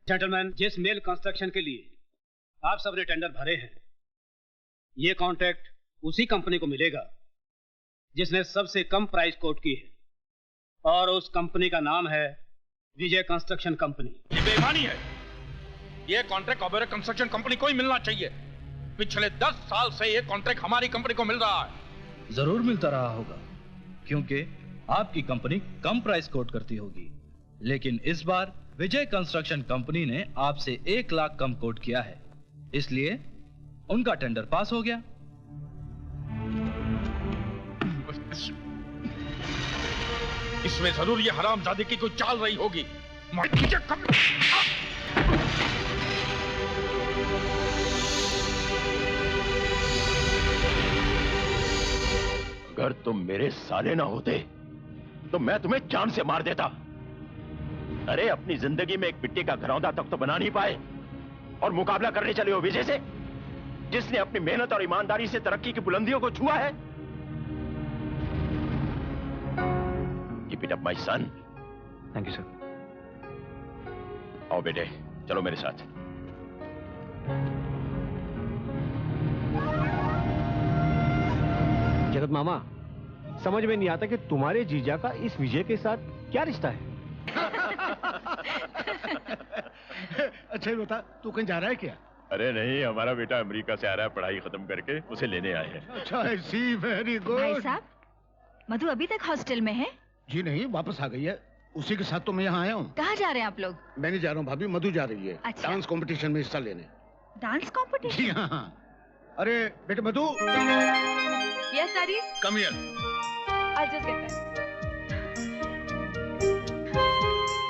Gentleman, जिस mail construction के लिए आप सबने टेंडर भरे हैं, ये कॉन्ट्रैक्ट उसी कंपनी को मिलेगा जिसने सबसे कम प्राइस कोट की है, और उस कंपनी का नाम है विजय कंस्ट्रक्शन कंपनी। ये बेईमानी है। ये कॉन्ट्रैक्ट ओबेरॉय कंस्ट्रक्शन कंपनी को ही मिलना चाहिए। पिछले 10 साल से ये कॉन्ट्रैक्ट हमारी कंपनी को मिल रहा है। जरूर मिलता रहा होगा, क्योंकि आपकी कंपनी कम प्राइस कोट करती होगी, लेकिन इस बार विजय कंस्ट्रक्शन कंपनी ने आपसे 1 लाख कम कोट किया है, इसलिए उनका टेंडर पास हो गया। इसमें जरूर ये हरामजादे की कोई चाल रही होगी। अगर तुम मेरे साले ना होते तो मैं तुम्हें जान से मार देता। अरे अपनी जिंदगी में एक मिट्टी का घरौंदा तक तो बना नहीं पाए और मुकाबला करने चले हो विजय से, जिसने अपनी मेहनत और ईमानदारी से तरक्की की बुलंदियों को छुआ है। Keep it up, my son. Thank you, sir. आओ बेटे, चलो मेरे साथ। जगत मामा, समझ में नहीं आता कि तुम्हारे जीजा का इस विजय के साथ क्या रिश्ता है। अच्छा ये बता, तू कहीं जा रहा है क्या? अरे नहीं, हमारा बेटा अमेरिका से आ रहा है, पढ़ाई खत्म करके उसे लेने आए हैं। अच्छा, सी वेरी गुड। भाई साहब, मधु अभी तक हॉस्टल में है? जी नहीं, वापस आ गई है। उसी के साथ तो मैं यहाँ आया हूँ। कहाँ जा रहे हैं आप लोग? मैं नहीं जा रहा हूँ भाभी, मधु जा रही है। अच्छा। डांस कंपटीशन में हिस्सा लेने। Dance competition? जी हाँ। अरे बेटे Madhu. Yes daddy. Come here. I'll just get back.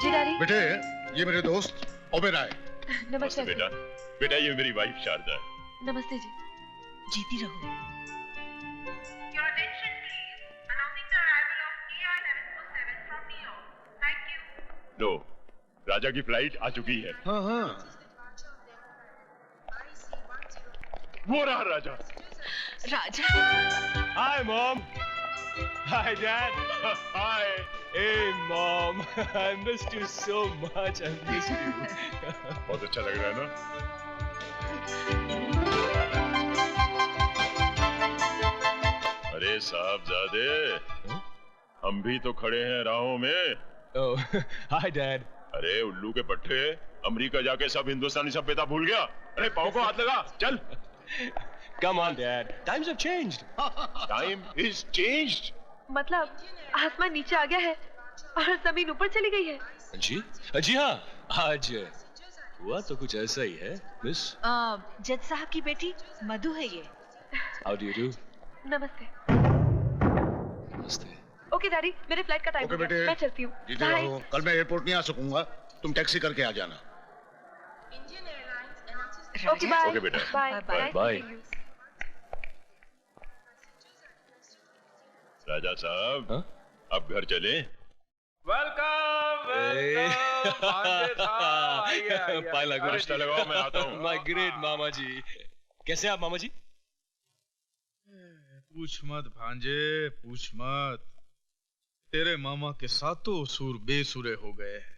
जी डैडी। बेटे, ये मेरे दोस्त ओबेरॉय। नमस्ते बेटा। बेटा ये मेरी वाइफ शारदा है। नमस्ते जी। जीती रहो। Your attention please. Announcing the arrival of ER-747 from New York. Thank you. लो, राजा की फ्लाइट आ चुकी है। हाँ हाँ। वो रहा राजा। राजा। Hi, Mom. Hi, Dad. Hi. Hey, Mom. I missed you so much. I missed you. बहुत अच्छा लग रहा है ना? अरे साहबजादे, हम भी तो खड़े हैं राहों में। Oh, hi, Dad. अरे उल्लू के पट्टे, अमेरिका जाके सब हिंदुस्तानी सभ्यता भूल गया। अरे पाँव को हाथ लगा, चल। Come on, Dad. Times have changed. Time is changed. मतलब आसमान नीचे आ गया है और जमीन ऊपर चली गई है। जी? जी हाँ, आज हुआ तो कुछ ऐसा ही है, मिस। जज साहब की बेटी मधु है ये। How do you do? नमस्ते। नमस्ते। ओके डैडी, मेरे फ्लाइट का टाइम हो गया, मैं चलती हूँ। जीते रहो। कल मैं एयरपोर्ट नहीं आ सकूंगा, तुम टैक्सी करके आ जाना। Okay bye. ओके बेटा। Bye bye. बाय। राजा साहब, अब घर चले। वेलकम रिश्ता लगाओ, मैं आता हूँ। माय ग्रेट मामा जी। कैसे आप मामा जी? पूछ मत भांजे, पूछ मत। तेरे मामा के सातों सुर बेसुरे हो गए हैं।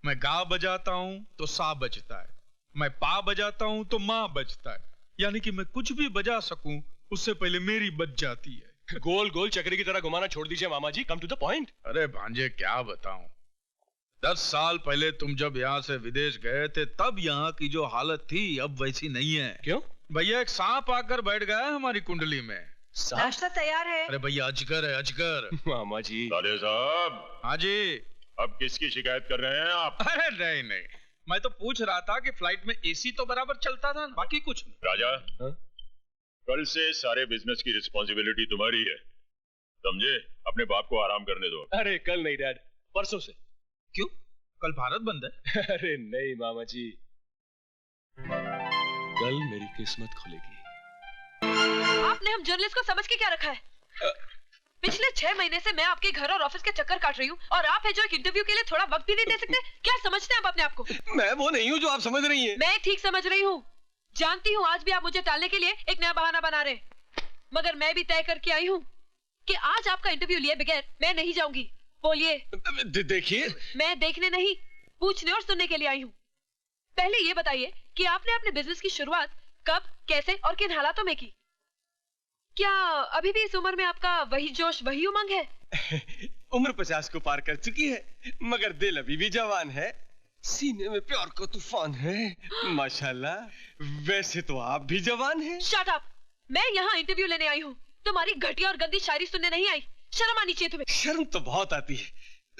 मैं गा बजाता हूँ तो सा बजता है, मैं पा बजाता हूँ तो माँ बजता है, यानी कि मैं कुछ भी बजा सकूं उससे पहले मेरी बज जाती है। गोल गोल चक्री की तरह घुमाना छोड़ दीजिए मामा जी, कम टू द पॉइंट। अरे भांजे क्या बताऊं, 10 साल पहले तुम जब यहाँ से विदेश गए थे तब यहाँ की जो हालत थी अब वैसी नहीं है। क्यों? भैया एक सांप आकर बैठ गया है हमारी कुंडली में। नाश्ता तैयार है। अरे भैया अजगर है, अजगर। मामा जी। साले साहब। हाँ जी। अब किसकी शिकायत कर रहे हैं आप? अरे नहीं नहीं, मैं तो पूछ रहा था कि फ्लाइट में एसी तो बराबर चलता था, बाकी कुछ नहीं। राजा, कल से सारे बिजनेस की रिस्पॉन्सिबिलिटी तुम्हारी है, समझे? अपने बाप को आराम करने दो। अरे कल नहीं डैड, परसों से। क्यों? कल भारत बंद है। अरे नहीं मामा जी, कल मेरी किस्मत खुलेगी। आपने हम जर्नलिस्ट को समझ के क्या रखा है? पिछले 6 महीने से मैं आपके घर और ऑफिस के चक्कर काट रही हूँ और आप है जो एक इंटरव्यू के लिए थोड़ा वक्त भी नहीं दे सकते। क्या समझते हैं आप अपने आप को? मैं वो नहीं हूँ जो आप समझ रही हैं। मैं ठीक समझ रही हूँ। जानती हूँ आज भी आप मुझे टालने के लिए एक नया बहाना बना रहे, मगर मैं भी तय करके आई हूँ कि आज आपका इंटरव्यू लिए बगैर मैं नहीं जाऊंगी। बोलिए। देखिए, मैं देखने नहीं, पूछने और सुनने के लिए आई हूँ। पहले ये बताइए कि आपने अपने बिजनेस की शुरुआत कब, कैसे और किन हालातों में की? क्या अभी भी इस उम्र में आपका वही जोश, वही उमंग है? उम्र 50 को पार कर चुकी है, मगर दिल अभी भी जवान है। सीने में प्यार का तूफान है, माशाल्लाह। वैसे तो आप भी जवान हैं। Shut up! मैं यहाँ इंटरव्यू लेने आई हूँ, तुम्हारी घटिया और गंदी शायरी सुनने नहीं आई। शर्म आनी चाहिए तुम्हें। शर्म तो बहुत आती है,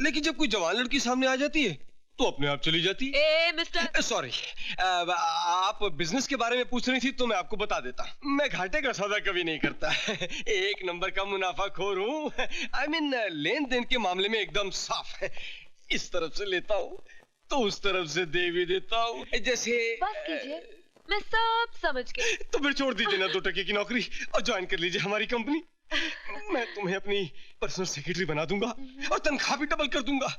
लेकिन जब कोई जवान लड़की सामने आ जाती है तो अपने आप चली जाती है। ए मिस्टर, सॉरी, आप बिजनेस के बारे में पूछ रही थी तो मैं आपको बता देता। मैं घाटे का सौदा कभी नहीं करता। एक नंबर का मुनाफाखोर हूँ। I mean, लेन देन के मामले में एकदम साफ है। इस तरफ से लेता हूँ तो उस तरफ से दे भी देता हूँ। जैसे बस कीजिए, मैं सब समझ गई। तो फिर छोड़ दीजिए ना 2 टके की नौकरी और ज्वाइन कर लीजिए हमारी कंपनी। मैं तुम्हें अपनी पर्सनल सेक्रेटरी बना दूंगा और तनख्वाह भी डबल कर दूंगा।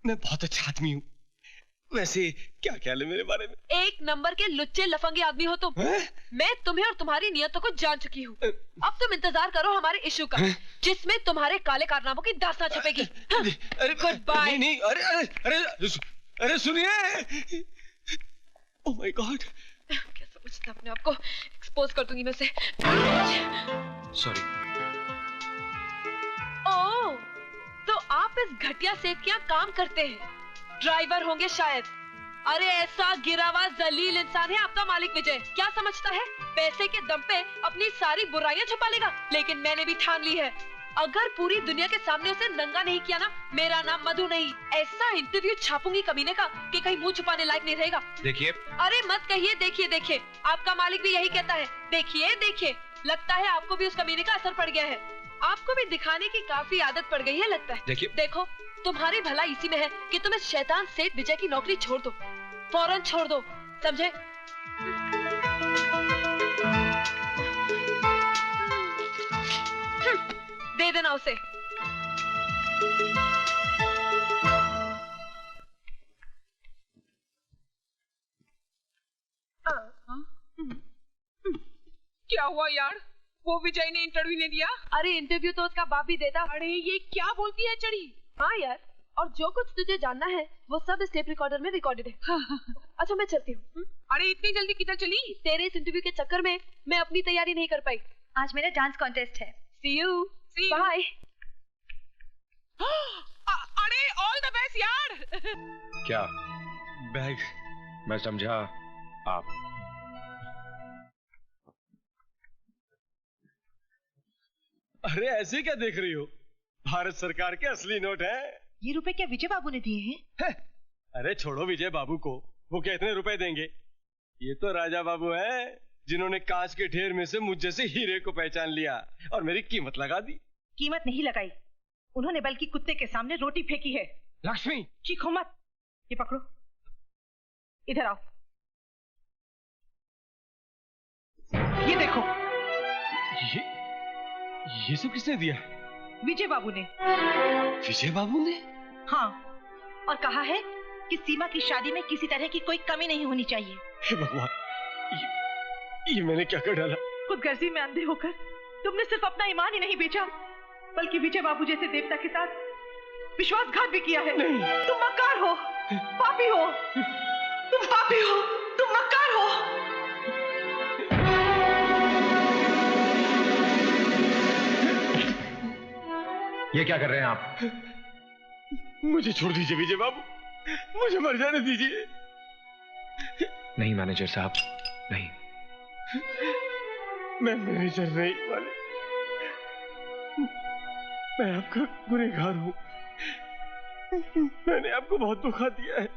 मैं बहुत अच्छा आदमी हूँ। वैसे क्या ख्याल है मेरे बारे में? एक नंबर के लुच्चे लफंगे आदमी हो तुम। मैं तुम्हें और तुम्हारी नियतों को जान चुकी हूँ। अब तुम इंतजार करो हमारे इशू का, जिसमें तुम्हारे काले कारनामों की दास्तां छपेगी। Good bye. नहीं, अरे सुनिए। ओह माय गॉड, क्या समझता अपने आप को? एक्सपोज कर दूंगी मैं उसे। सॉरी। ओह, तो आप इस घटिया सेठ के यहाँ काम करते हैं? ड्राइवर होंगे शायद। अरे ऐसा गिरा हुआ जलील इंसान है आपका मालिक विजय। क्या समझता है पैसे के दम पे अपनी सारी बुराइयां छुपा लेगा? लेकिन मैंने भी ठान ली है, अगर पूरी दुनिया के सामने उसे नंगा नहीं किया ना, मेरा नाम मधु नहीं। ऐसा इंटरव्यू छापूंगी कमीने का कि कहीं मुंह छुपाने लायक नहीं रहेगा। देखिए। अरे मत कहिए देखिए देखिए, आपका मालिक भी यही कहता है, देखिए देखिए। लगता है आपको भी उस कमीने का असर पड़ गया है। आपको भी दिखाने की काफी आदत पड़ गई है लगता है। देखिए। देखो, तुम्हारी भलाई इसी में है कि तुम इस शैतान सेठ विजय की नौकरी छोड़ दो, फौरन छोड़ दो, समझे? दे देना उसे। क्या हुआ यार? वो विजय ने इंटरव्यू नहीं दिया? अरे इंटरव्यू तो उसका बाप भी देता। अरे ये क्या बोलती है चढ़ी? हाँ यार, और जो कुछ तुझे जानना है वो सब इस टेप रिकॉर्डर में रिकॉर्डेड है। अच्छा मैं चलती हूँ। अरे इतनी जल्दी किधर चली? तेरे इस इंटरव्यू के चक्कर में मैं अपनी तैयारी नहीं कर पाई। आज मेरा डांस कॉन्टेस्ट है। See you. Bye. अरे ऑल द बेस्ट यार। क्या? बैग? मैं समझा आप। अरे ऐसे क्या देख रही हो? भारत सरकार के असली नोट है। ये रुपए क्या विजय बाबू ने दिए हैं? अरे छोड़ो विजय बाबू को, वो क्या इतने रुपए देंगे? ये तो राजा बाबू हैं, जिन्होंने कांच के ढेर में से मुझ जैसे हीरे को पहचान लिया और मेरी कीमत लगा दी। कीमत नहीं लगाई, उन्होंने बल्कि कुत्ते के सामने रोटी फेंकी है। लक्ष्मी चीखो मत, ये पकड़ो, इधर आओ, ये देखो। ये सब किसने दिया? विजय बाबू ने। विजय बाबू ने? हाँ, और कहा है कि सीमा की शादी में किसी तरह की कोई कमी नहीं होनी चाहिए। हे भगवान, ये मैंने क्या कर डाला? खुदगर्जी में अंधे होकर तुमने सिर्फ अपना ईमान ही नहीं बेचा, बल्कि विजय बाबू जैसे देवता के साथ विश्वासघात भी किया है। नहीं। तुम मक्कार हो, पापी हो, तुम पापी हो, तुम मक्कार हो। ये क्या कर रहे हैं आप? मुझे छोड़ दीजिए विजय बाबू, मुझे मर जाने दीजिए। नहीं मैनेजर साहब, नहीं। मैं मैनेजर नहीं वाले, मैं आपका गुनहगार हूँ। मैंने आपको बहुत धोखा दिया है,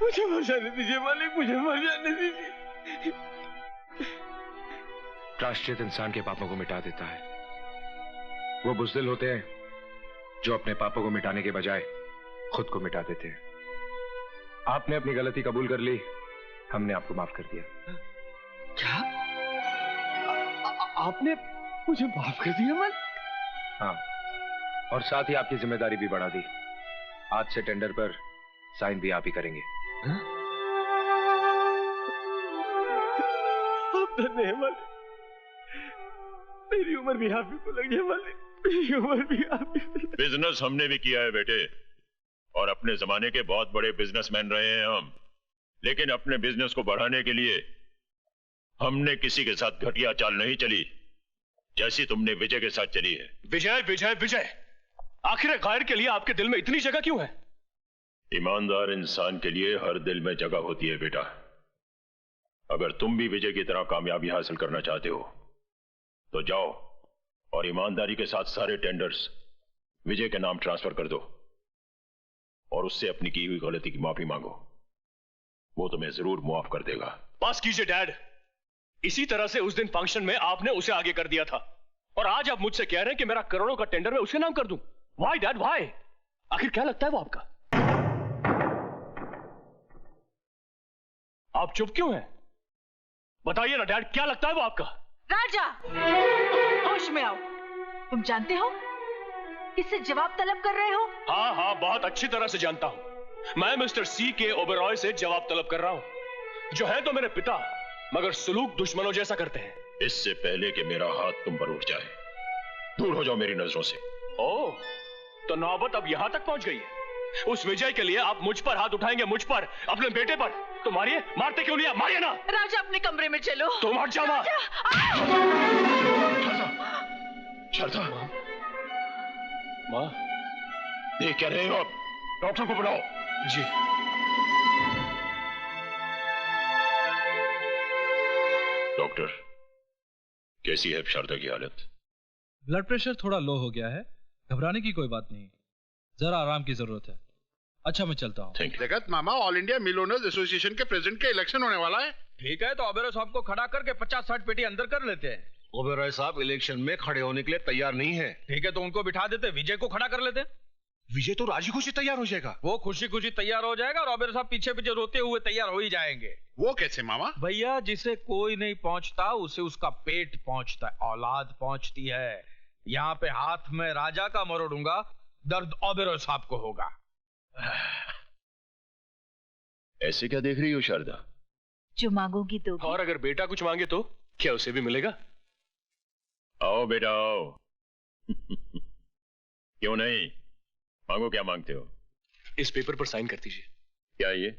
मुझे मर जाने दीजिए मालिक, मुझे मर जाने दीजिए। प्रायश्चित इंसान के पापों को मिटा देता है। वो बुज़दिल होते हैं जो अपने पापों को मिटाने के बजाय खुद को मिटा देते हैं। आपने अपनी गलती कबूल कर ली, हमने आपको माफ कर दिया। क्या? आपने मुझे माफ कर दिया मालिक? हाँ, और साथ ही आपकी जिम्मेदारी भी बढ़ा दी। आज से टेंडर पर साइन भी आप ही करेंगे। आप धन्य हैं मालिक, मेरी उम्र भी आप ही को लग जाए मालिक, मेरी उम्र भी आप ही। बिजनेस हमने भी किया है बेटे, और अपने जमाने के बहुत बड़े बिजनेसमैन रहे हैं हम, लेकिन अपने बिजनेस को बढ़ाने के लिए हमने किसी के साथ घटिया चाल नहीं चली, जैसी तुमने विजय के साथ चली है। विजय विजय विजय, आखिर गायर के लिए आपके दिल में इतनी जगह क्यों है? ईमानदार इंसान के लिए हर दिल में जगह होती है बेटा। अगर तुम भी विजय की तरह कामयाबी हासिल करना चाहते हो तो जाओ और ईमानदारी के साथ सारे टेंडर्स विजय के नाम ट्रांसफर कर दो और उससे अपनी की हुई गलती की माफी मांगो। वो तुम्हें जरूर मुआफ कर देगा। पास कीजिए डैड, इसी तरह से उस दिन फंक्शन में आपने उसे आगे कर दिया था और आज आप मुझसे कह रहे हैं कि मेरा करोड़ों का टेंडर मैं उसके नाम कर दूं। Why dad why? आखिर क्या लगता है वो आपका? आप चुप क्यों हैं? बताइए ना डैड, क्या लगता है वो आपका? राजा, होश में आओ। तुम जानते हो किससे जवाब तलब कर रहे हो? हाँ हाँ, बहुत अच्छी तरह से जानता हूं। मैं मिस्टर सी के ओबेरॉय से जवाब तलब कर रहा हूं, जो है तो मेरे पिता मगर सुलूक दुश्मनों जैसा करते हैं। इससे पहले कि मेरा हाथ तुम पर उठ जाए, दूर हो जाओ मेरी नजरों से। ओह, तो नौबत अब यहां तक पहुंच गई है। उस विजय के लिए आप मुझ पर हाथ उठाएंगे, मुझ पर, अपने बेटे पर। तो मारिए, मारते क्यों नहीं आप? मारिए ना। राजा, अपने कमरे में चलो। तुम हट जाओ। शारदा, माँ, देख क्या रहे हो आप? डॉक्टर को बुलाओ। जी। डॉक्टर, कैसी है शारदा की हालत? ब्लड प्रेशर थोड़ा लो हो गया है, घबराने की कोई बात नहीं, जरा आराम की जरूरत है। अच्छा, मैं चलता हूँ। जगत मामा, all India mill owners association के प्रेसिडेंट के इलेक्शन होने वाला है। ठीक है, तो ओबेरॉय साहब को खड़ा करके 50-60 पेटी अंदर कर लेते हैं। ओबेरॉय साहब इलेक्शन में खड़े होने के लिए तैयार नहीं है। ठीक है, तो उनको बिठा देते, विजय को खड़ा कर लेते। विजय तो राजी खुशी तैयार हो जाएगा। वो खुशी खुशी तैयार हो जाएगा और ओबेरॉय साहब पीछे पीछे रोते हुए तैयार हो ही जाएंगे। वो कैसे मामा? भैया, जिसे कोई नहीं पहुंचता उसे उसका पेट पहुंचता है, औलाद पहुंचती है। यहाँ पे हाथ में राजा का मरोड़ूंगा, दर्द ओबेरॉय साहब को होगा। ऐसे क्या देख रही हो शारदा? जो मांगोगी तो। और अगर बेटा कुछ मांगे तो क्या उसे भी मिलेगा? आओ बेटा आओ। क्यों नहीं, मांगो, क्या मांगते हो? इस पेपर पर साइन कर दीजिए। क्या ये?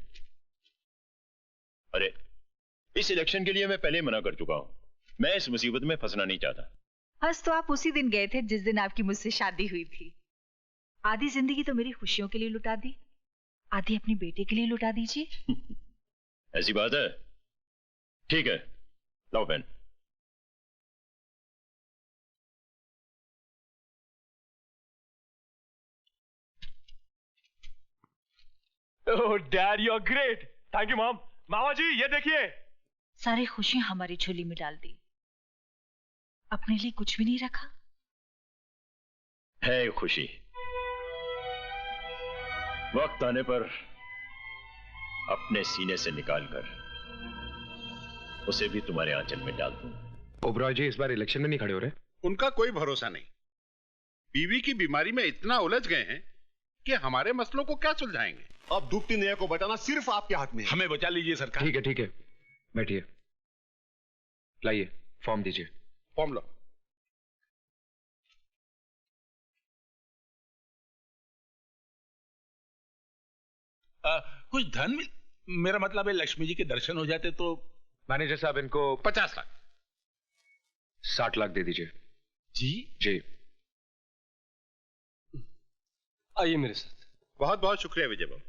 अरे, इस इलेक्शन के लिए मैं पहले मना कर चुका हूं। मैं इस मुसीबत में फंसना नहीं चाहता। हंस तो आप उसी दिन गए थे जिस दिन आपकी मुझसे शादी हुई थी। आधी जिंदगी तो मेरी खुशियों के लिए लुटा दी, आधी अपने बेटे के लिए लुटा दीजिए। ऐसी बात है? ठीक है, लाओ pen. Oh dad, you are great. Thank you mom. मामा जी, ये देखिए। सारी खुशियां हमारी झोली में डाल दी, अपने लिए कुछ भी नहीं रखा। है खुशी, वक्त आने पर अपने सीने से निकालकर उसे भी तुम्हारे आंचल में डाल दूं। ओबेरॉय जी इस बार इलेक्शन में नहीं खड़े हो रहे? उनका कोई भरोसा नहीं। बीवी की बीमारी में इतना उलझ गए हैं कि हमारे मसलों को क्या सुलझाएंगे। अब डूबती नैया को बचाना सिर्फ आपके हाथ में है। हमें बचा लीजिए सरकार। ठीक है, बैठिए। लाइए, फॉर्म दीजिए। फॉर्म लो। कुछ धन मेरा मतलब है लक्ष्मी जी के दर्शन हो जाते तो। मैनेजर साहब, इनको 50 लाख। 60 लाख दे दीजिए। जी जी। आइए मेरे साथ। बहुत बहुत शुक्रिया विजय बाबू।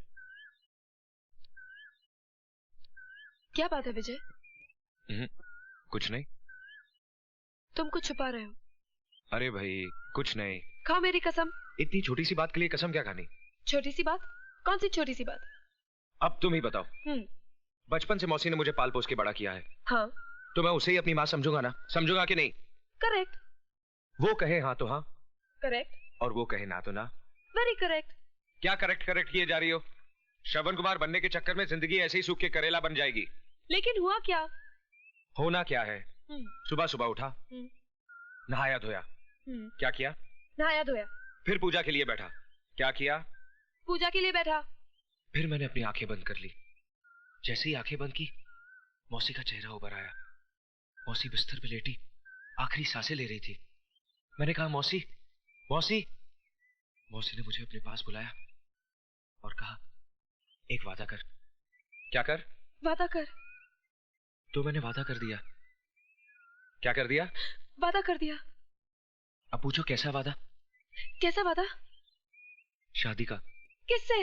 क्या बात है विजय? कुछ नहीं। तुम कुछ छुपा रहे हो। अरे भाई, कुछ नहीं। खाओ मेरी कसम। इतनी छोटी सी बात के लिए कसम क्या खानी? छोटी सी बात? कौन सी छोटी सी बात? अब तुम ही बताओ। बचपन से मौसी ने मुझे पाल पोस के बड़ा किया है। हाँ। तो मैं उसे ही अपनी माँ समझूंगा ना? समझूंगा कि नहीं? करेक्ट। वो कहे हाँ तो हाँ, करेक्ट। और वो कहे ना तो ना। Very correct. क्या करेक्ट किए जा रही हो? श्रवण कुमार बनने के चक्कर में जिंदगी ऐसे ही सूख के करेला बन जाएगी। लेकिन हुआ क्या? होना क्या है? सुबह सुबह उठा, नहाया धोया। क्या किया? नहाया धोया। फिर पूजा के लिए बैठा। क्या किया? पूजा के लिए बैठा। फिर मैंने अपनी आंखें बंद कर ली। जैसे ही आंखें बंद की, मौसी का चेहरा उभर आया। मौसी बिस्तर पे लेटी आखिरी सांसें ले रही थी। मैंने कहा मौसी, मौसी। मौसी ने मुझे अपने पास बुलाया और कहा, एक वादा कर। क्या कर? वादा कर। तो मैंने वादा कर दिया। क्या कर दिया? वादा कर दिया। अब पूछो कैसा वादा? कैसा वादा? शादी का। किससे?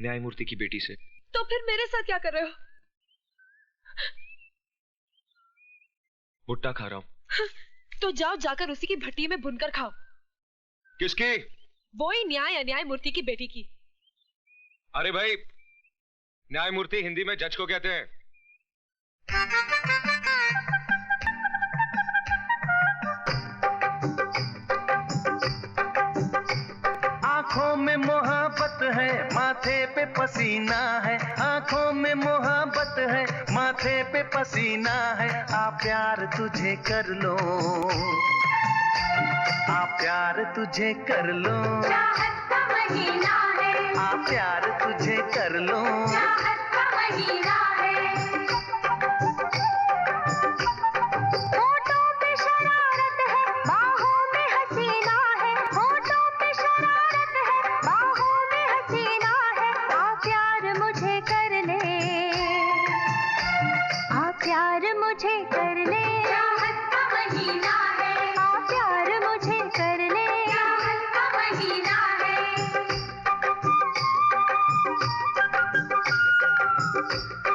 न्यायमूर्ति की बेटी से। तो फिर मेरे साथ क्या कर रहे हो? भुट्टा खा रहा हूं। तो जाओ जाकर उसी की भट्टी में भुनकर खाओ। किसकी? वो ही न्याय अन्यायमूर्ति की बेटी की। अरे भाई, न्यायमूर्ति हिंदी में जज को कहते हैं। आंखों में मोहब्बत है, माथे पे पसीना है। आंखों में मोहब्बत है, माथे पे पसीना है। आ प्यार तुझे कर लो, आ प्यार तुझे कर लो। चाहत का महीना है, आ प्यार तुझे कर लो। चाहत का महीना